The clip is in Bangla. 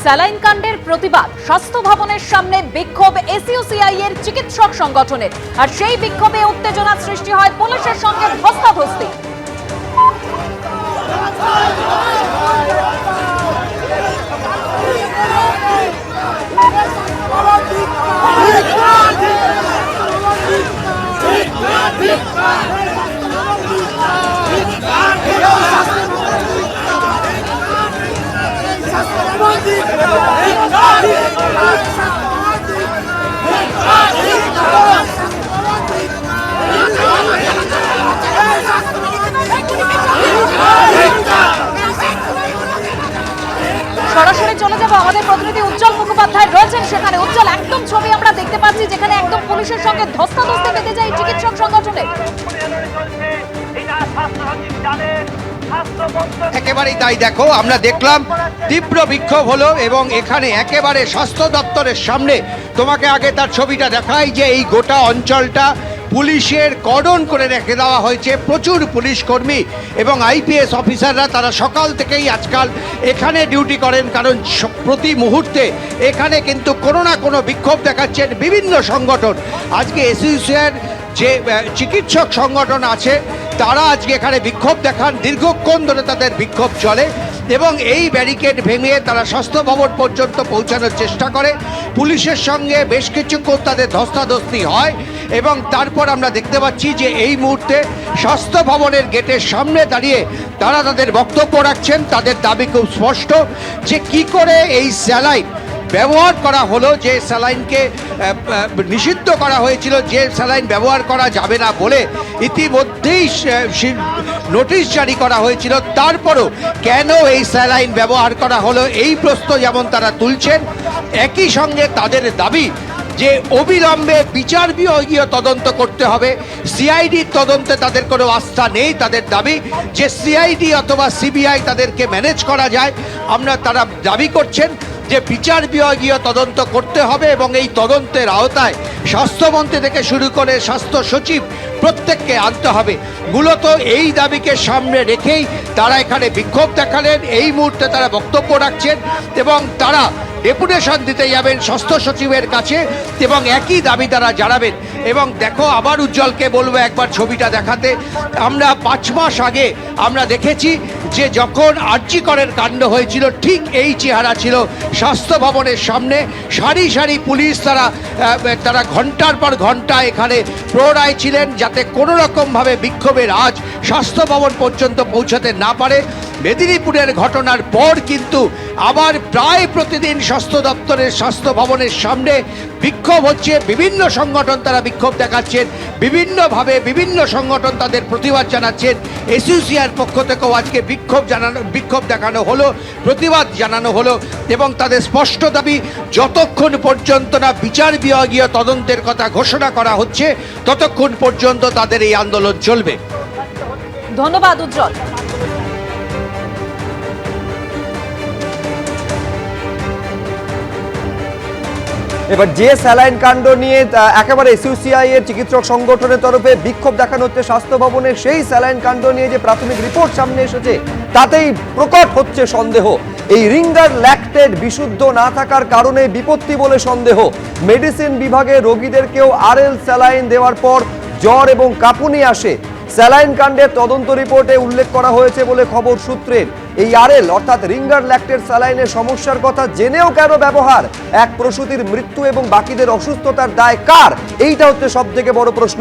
স্যালাইন কাণ্ডের প্রতিবাদ, স্বাস্থ্য ভবনের সামনে বিক্ষোভ এসইউসিআই এর চিকিৎসক সংগঠনের। আর সেই বিক্ষোভে উত্তেজনা সৃষ্টি হয় পুলিশের সঙ্গে ধস্তাধস্তি। সরাসরি চলে যাব, আমাদের প্রতিনিধি উজ্জ্বল মুখোপাধ্যায় রয়েছেন সেখানে। উজ্জ্বল, একদম ছবি আমরা দেখতে পাচ্ছি যেখানে একদম পুলিশের সঙ্গে ধস্তাধস্তি বেঁধে যায় চিকিৎসক সংগঠনের। একেবারেই তাই, দেখো আমরা দেখলাম তীব্র বিক্ষোভ হলো এবং এখানে একেবারে স্বাস্থ্য দপ্তরের সামনে তোমাকে আগে তার ছবিটা দেখাই যে এই গোটা অঞ্চলটা পুলিশের কর্ডন করে রেখে দেওয়া হয়েছে। প্রচুর পুলিশ কর্মী এবং আইপিএস অফিসাররা তারা সকাল থেকেই আজকাল এখানে ডিউটি করেন, কারণ প্রতি মুহূর্তে এখানে কিন্তু কোনো না কোনো বিক্ষোভ দেখাচ্ছেন বিভিন্ন সংগঠন। আজকে এসইউসিআইর যে চিকিৎসক সংগঠন আছে তারা আজকে এখানে বিক্ষোভ দেখান, দীর্ঘক্ষণ ধরে তাদের বিক্ষোভ চলে এবং এই ব্যারিকেড ভেঙে তারা স্বাস্থ্য ভবন পর্যন্ত পৌঁছানোর চেষ্টা করে। পুলিশের সঙ্গে বেশ কিছুক্ষণ তাদের ধস্তাধস্তি হয় এবং তারপর আমরা দেখতে পাচ্ছি যে এই মুহূর্তে স্বাস্থ্য ভবনের গেটের সামনে দাঁড়িয়ে তারা তাদের বক্তব্য রাখছেন। তাদের দাবি খুব স্পষ্ট যে কি করে এই স্যালাইন ব্যবহার করা হলো, যে স্যালাইনকে নিষিদ্ধ করা হয়েছিল, যে স্যালাইন ব্যবহার করা যাবে না বলে ইতিমধ্যেই নোটিশ জারি করা হয়েছিল, তারপরও কেন এই স্যালাইন ব্যবহার করা হলো এই প্রশ্ন যেমন তারা তুলছেন, একই সঙ্গে তাদের দাবি যে অবিলম্বে বিচার বিভাগীয় তদন্ত করতে হবে। সিআইডির তদন্তে তাদের কোনো আস্থা নেই। তাদের দাবি যে সিআইডি অথবা সিবিআই তাদেরকে ম্যানেজ করা যায়। তারা দাবি করছেন যে বিচার বিভাগীয় তদন্ত করতে হবে এবং এই তদন্তের আওতায় স্বাস্থ্যমন্ত্রী থেকে শুরু করে স্বাস্থ্য সচিব প্রত্যেককে আনতে হবে। মূলত এই দাবিকে সামনে রেখেই তারা এখানে বিক্ষোভ দেখালেন। এই মুহূর্তে তারা বক্তব্য রাখছেন এবং তারা ডেপুটেশন দিতে যাবেন স্বাস্থ্য সচিবের কাছে এবং একই দাবি তারা জানাবেন। এবং দেখো, আবার উজ্জ্বলকে বলবো একবার ছবিটা দেখাতে। আমরা 5 মাস আগে আমরা দেখেছি যে যখন আরজি করের কাণ্ড হয়েছিল ঠিক এই চেহারা ছিল স্বাস্থ্য ভবনের সামনে। সারি সারি পুলিশ তারা ঘন্টার পর ঘন্টা এখানে প্রহরায় ছিলেন যাতে কোনো রকমভাবে বিক্ষোভের আজ স্বাস্থ্য ভবন পর্যন্ত পৌঁছাতে না পারে। মেদিনীপুরের ঘটনার পর কিন্তু আবার প্রায় প্রতিদিন স্বাস্থ্য দপ্তরের স্বাস্থ্য ভবনের সামনে বিক্ষোভ হচ্ছে। বিভিন্ন সংগঠন তারা বিক্ষোভ দেখাচ্ছেন, বিভিন্নভাবে বিভিন্ন সংগঠন তাদের প্রতিবাদ জানাচ্ছেন। এসইউসিআইর পক্ষ থেকেও আজকে বিক্ষোভ দেখানো হলো, প্রতিবাদ জানানো হলো এবং তাদের স্পষ্ট দাবি যতক্ষণ পর্যন্ত না বিচার বিভাগীয় তদন্তের কথা ঘোষণা করা হচ্ছে ততক্ষণ পর্যন্ত তাদের এই আন্দোলন চলবে। ধন্যবাদ উজ্জ্বল। এবার যে স্যালাইন কাণ্ড নিয়ে একেবারে এসইউসিআই এর চিকিৎসক সংগঠনের তরফে বিক্ষোভ দেখানো হচ্ছে স্বাস্থ্য ভবনে, সেই স্যালাইন কাণ্ড নিয়ে যে প্রাথমিক রিপোর্ট সামনে এসেছে তাতেই প্রকট হচ্ছে সন্দেহ। এই রিঙ্গার ল্যাকটেড বিশুদ্ধ না থাকার কারণে বিপত্তি বলে সন্দেহ। মেডিসিন বিভাগে রোগীদেরকেও আরএল স্যালাইন দেওয়ার পর জ্বর এবং কাঁপুনি আসে। স্যালাইন কাণ্ডের তদন্ত রিপোর্টে উল্লেখ করা হয়েছে বলে খবর সূত্রের। এই আরএল অর্থাৎ রিঙ্গার ল্যাকটেড স্যালাইনের সমস্যার কথা জেনেও কেন ব্যবহার? এক প্রসূতির মৃত্যু এবং বাকিদের অসুস্থতার দায় কার? এইটা হচ্ছে সবথেকে বড় প্রশ্ন।